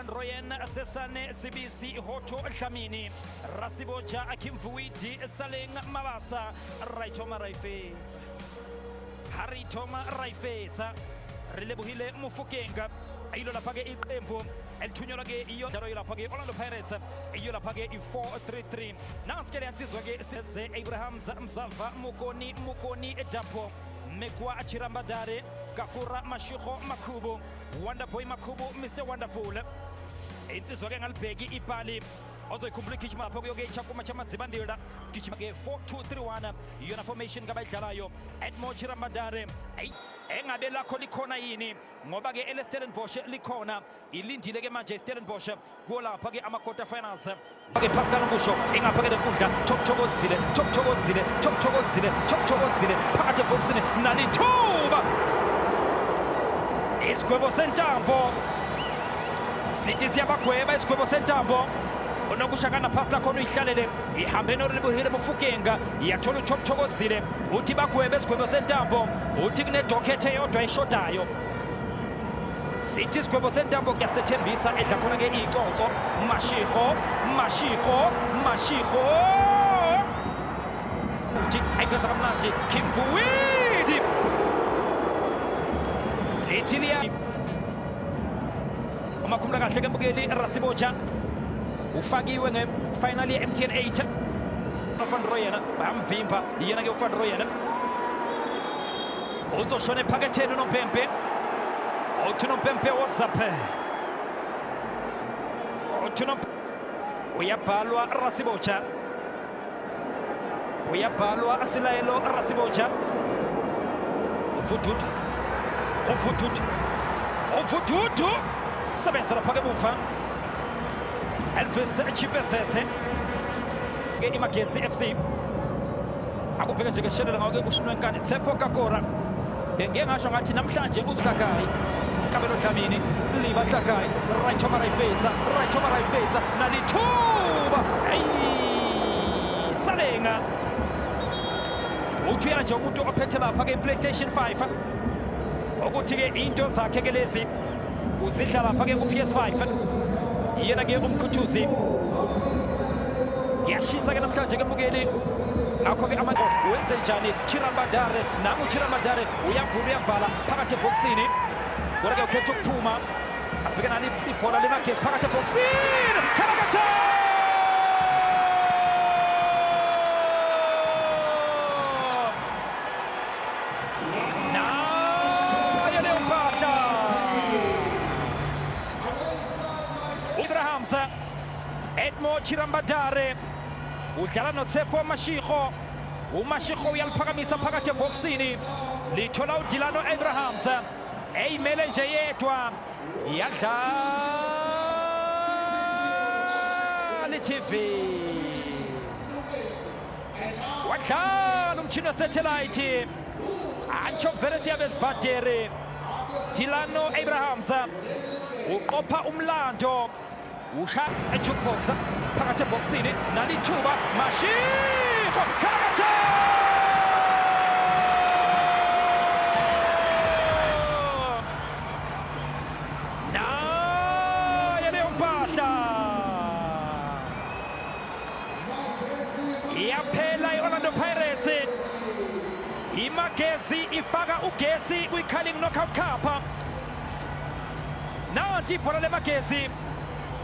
Van Rooyen Sesane CBC Hoto Dlamini Rasiboja Akimfuiti Saleng Mabasa Raitoma Raifetsa Haritoma Raifetsa Rilebuhile Mufukenga Ayo la page iqembu elithunyelwa-ke iyo njalo yolapha-ke Orlando Pirates iyolapha-ke i-4-3-3 nansi-ke leyansizwa-ke seze Abraham Mzava Mukoni Dapo Mekwa Chirambadare Kakura Mashiko Makubu Wonderboy Makubu Mr. Wonderful insizwa-ke ngalibheki ibhali ozoyikhumbula igijima lapho kuyoke ichakuma chamadzibandira gijima-ke 4-2-3-1 iyona formation kabayidlalayo Edmo Chirambadare engabe lakho likhona yini ngoba-ke ele-Stellenbosch likhona ilindile-ke manje i-Stellenbosch kulapha-ke ama-quarter finals ke Pascal Ngusho engaphakele nkundla chokuthokozile phakathi ebhokisini nalithuba isigwebo sentambo sithi siyabagweba isigwebo sentambo onokushakana phasi lakhona uyihlalele ihambe noribuhile Mufukenga iyathola uchokuthokozile uthi bagwebe isigwebo sentambo uthi kunedokhethe yodwa eshodayo sithi isigwebo sentambo siyasethembisa edla khona-ke icoco Mashiko uthi ayiveza kamnandi Kimfuwidi lethiliya umakhumula kahle kembukeli Rasiboja ufakiwe nge-final ye-MTN 8 Van Rooyen bayamvimba yena-ke uVan Rooyen uzoshona ephaketheni uNompempe uthi uNompempe wozaphe uyabhalwa Rasiboja uyabhalwa Silayelo Rasiboja uvududu sebenza lapha kemuva Elvis Chipesese ke Magesi FC akubheka nje keshelela ngake kushunwe nkani Tshepo Kakora ngeke ngasho ngathi namhlanje uZakayi Kabelo Dlamini liba Zakayi Raitoma Raifetsa nalithuba Salenga uthi yena nje umuntu ophethe lapha ke PlayStation 5 ukuthi-ke into zakhe ke lezi uzidla lapha-ke ku-PS5 yena-ke umkhuthuzi ngiyashisa-ke namhlanje kembukeli ngakho-ke wenze njani Chirambadare nangu Chirambadare uyavala phakathi ebhokisini kodwa-ke ukhetha ukuphuma asibheke nalo ibhola leMagesi phakathi ebhokisini Khalakatha Edmo Chirambadare udlala noTshepo Mashiko uMashiko uyaliphakamisa phakathi ebhokisini lithola uDilano Abrahams eyimele nje yedwa yadlala TV wadlala umtshini we-satellite antsho vele siyabe sibhadere Dilano Abrahams uqopha umlando usha ejukebox phakathi ebhokisini nalithuba Mashiko Khalakatha naye leyo mpahla iyaphela i-Orlando Pirates iMagesi ifaka ugesi kwi-Carling Knockout Cup nanti ibhola leMagesi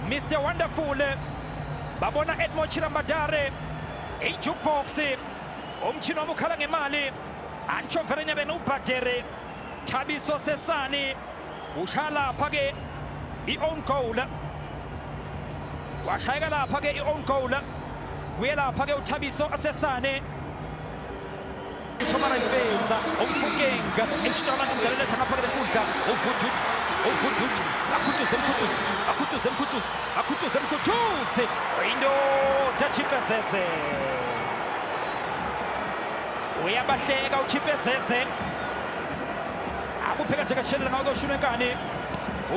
Mr. Wonderful babona Edmo Chirambadare ejukebox umtshini wamukhala ngemali antsho vele nyabena ubhadere Thabiso Sesane usha lapha-ke i-own goal washayeka lapha-ke i-own goal kuye lapha-ke uThabiso Sesane Raitoma Raifetsa Mufukenga esitshona ngemgaleletha ngaphakathi enkundla uvududu akhutuze mkhutuzi indoda Chipesese uyabahleka uChipesese akupheka nje kashelela ngako kushunwe nkani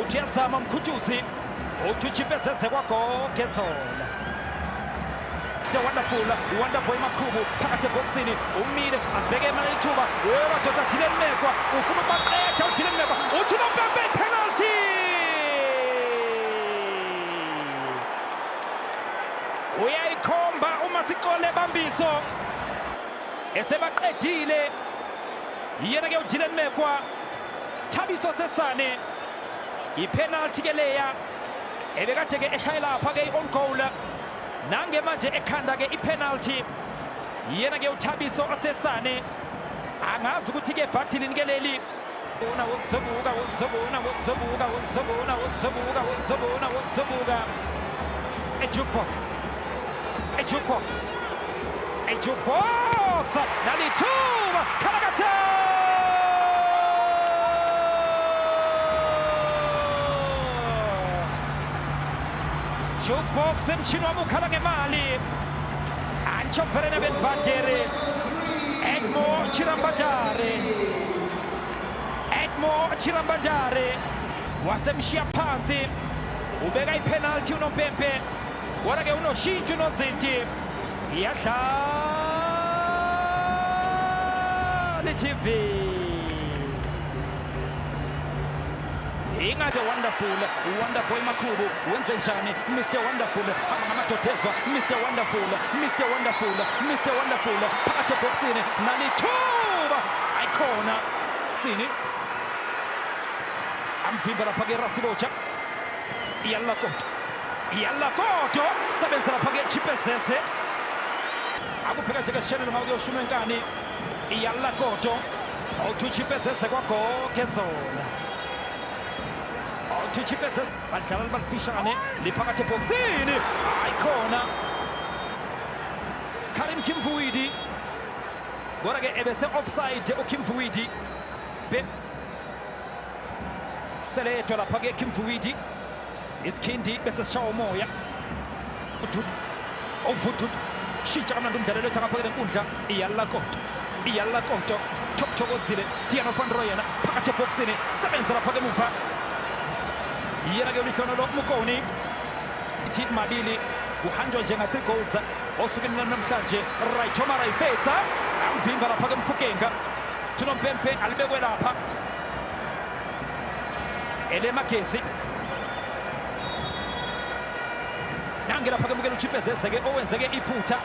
uthi yazama mkhutuzi uthi uChipesese kwagogezola Mr. Wonderboy Makubu phakathi ebhokisini umile asibheke emana ithuba madoda Dylan Mekwa ufuna ukubaqeda uDylan Mekwa uthi uNompempe penalty uyayikhomba uma siqole bambiso esebaqedile yena ke uDylan Mekwa Thabiso Sesane ipenalty ke leya ebekade ke eshayela lapha ke on goal nange manje ekhanda ke ipenalty yena ke uThabiso Sesane angazi ukuthi ke bhathilini ke leli una uzobuka a jukebox nalithuba Khalakatha jukebox emchini wami ukhala ngemali antsho verena benibhandere Edmo Chirambandare wasemshiya phansi ubeka ipenalty unompempe kodwa ke unoshintsho unozinti iyadlala TV ingathi wonder boy Makhubu wenze njani Mr Wonderful amamadodezwa Mr Wonderful phakathi eboxini nalithuba ayikhona sini amvimba lapha ke Rasibocha iyalakoto sebenza lapha ke Chipesese akubheka nje ke Shelly ngawo yoshuma enkani iyalakoto awuthi Chipesese kwagoke zona awuthi Chipesese badlala balifishane liphakathi eboxini ayikhona Karim Kimvuidi kodwa ke ebese offside uKimvuidi Seleto lapha ke Kimvuidi iskindi bese sishawa umoya uvududu shintsha kamnandi umdlalo letha ngapha kwenkundla iyalakoto thokozile Tiano van Rooyen phakathi eboxini sebenza lapha ke muva yena ke ulihlono lokmukoni ithi mabili kuhanjwa njenga 3 goals osukwini namhlanje right Omar Ayifetsa amvimba lapha ke Mfukenga Tunompempe alibekwe lapha ele Magesi nangela phake mukela uChipesese ke owenze ke iphutha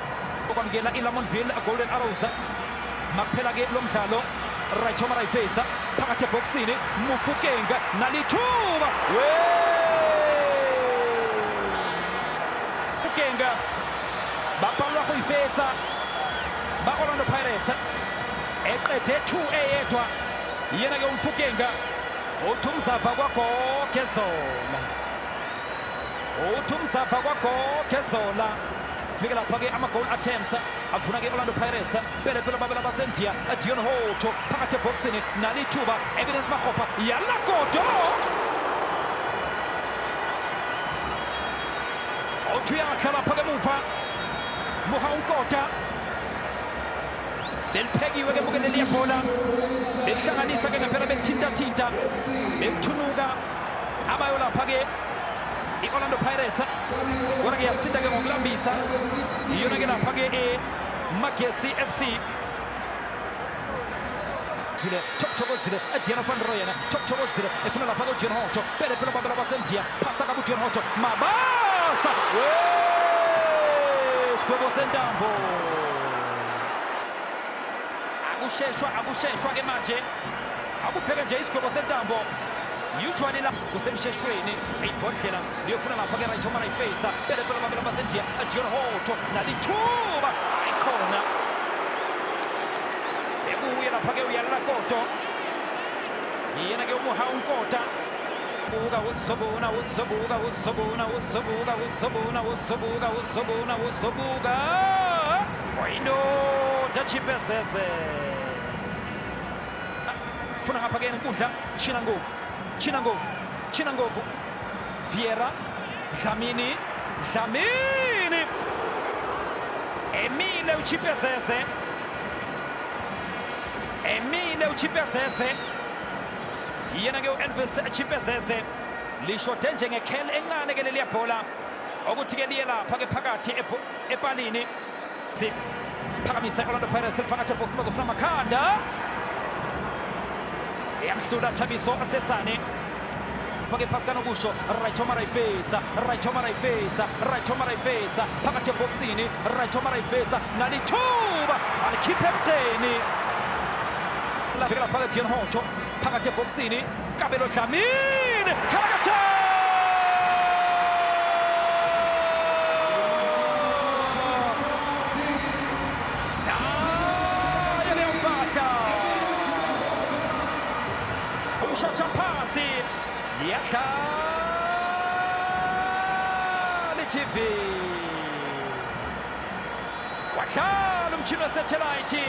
okwamukela iLamontville Golden Arrows makuphela ke lo mdlalo right Omar Ayifetsa phakathi eboxini Mfukenga nalithuba Mfukenga bapalwa Ayifetsa ba Orlando Pirates eqede 2 eyedwa yena ke Mfukenga uthumzava kwagoke zola bika lapha ke ama-goal attempts avuna ke Orlando Pirates pele babela basendia Dion Hoto phakathi eboxini nalithuba Evidence Makgopa yalakoto awuthi uyahlala lapha ke muva Muha unkota beliphekiwe ke buke leli yebhola belihlanganisa ke ngempela belithinta belithunuka abayo lapha ke iOrlando Pirates kodwa ke yasinda ke ngokulambisa iyona ke lapha ke Magesi FC zile thokozile Diana van Rooyen thokozile efuna lapha ke Dion Hoto pele babela basendia phasa ka Dion Hoto mabasa sikwebo sentambo akusheshwa ke manje akupheka nje isigwebo sentambo usually la kusemsheshweni ayibhodlela liyofuna lapha ke right Omar Ayifetsa pele babela basendia Dion Hoto nalithuba ayikhona bekuye lapha ke uyalakoto yena ke umuha unkota buka uzobona oyino Chipesese funa ngapha ke enkundla China Ngovu Vieira Dlamini Emile uChipesese yena ke uElvis Chipesese lishode njengekhel encane ke leli yabhola okuthi ke liye lapha ke phakathi epalini phakamisa Orlando Pirates phakathi ebox bazofuna amakhanda yamhlula Thabiso Sesane lapha ke phasi kanokusho right Thoma Rayfetsa phakathi eboxini right Thoma Rayfetsa nalithuba alikhiphe emdeni lavika lapha ke Dion Hoto phakathi eboxini Kabelo Dlamini Khalakatha umshosha phansi yadlala i-TV wadlala umtshini wesathelayithi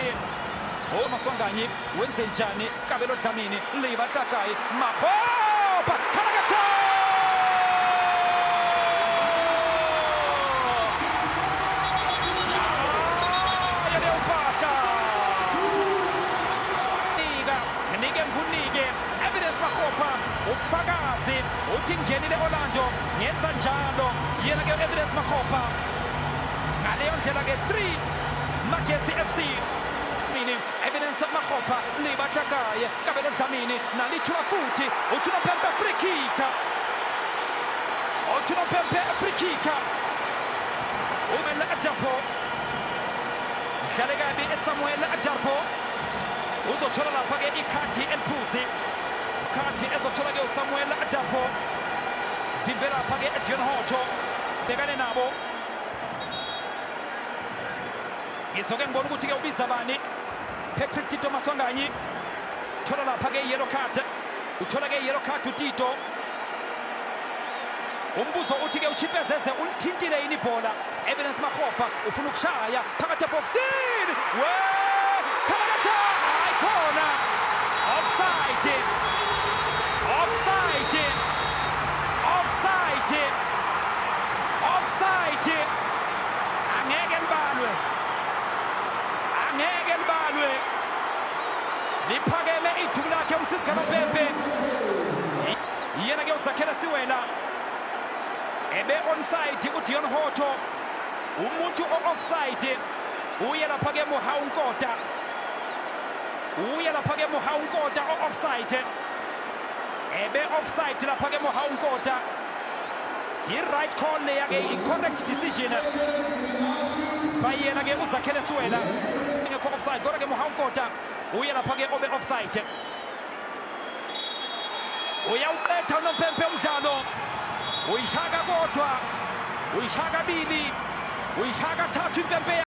uMaswanganyi wenze njani Kabelo Dlamini liba hlakayi mahoba Khalakatha ufakazi uthi ngenile Orlando ngenza njalo yena ke evidence Makgopa ngaleyo ndlela ke 3 Magesi FC mini evidence Makgopa liba hlakaye Kabelo Dlamini nalithuba futhi uthula phempe free kick umela Adapo dlale kabi eSamuel Adapo uzothola lapha ke ikhadi eliphuzi kati ezothola ke uSamuel Adapo vimbela lapha ke Dion Hoto bekane nabo ngizoke ngibona ukuthi ke ubiza bani Patrick Tito Maswanganyi thola lapha ke yellow card uthola ke yellow card uTito umbuzo uthi ke uchipezeze ulithintile yini ibhola evidence Makgopa ufuna ukushaya phakathi eboxini we Khalakatha ayikona offside angeke libalwe liphakeme iduku lakhe umsisi kaMapempe yena ke uzakhela siwela ebe onside uDion Hoto umuntu offside uye lapha ke Mohaunkota offside ebe offside lapha ke Mohaunkota i-right call leya ke i-correct decision bayena ke uzakhele siwela ngekho offside kodwa ke Mohaunkota uye lapha ke obe offside uyawuqetha uNompempe umdlalo uyishaka kodwa uyishaka kabili uyishaka kathathu impempe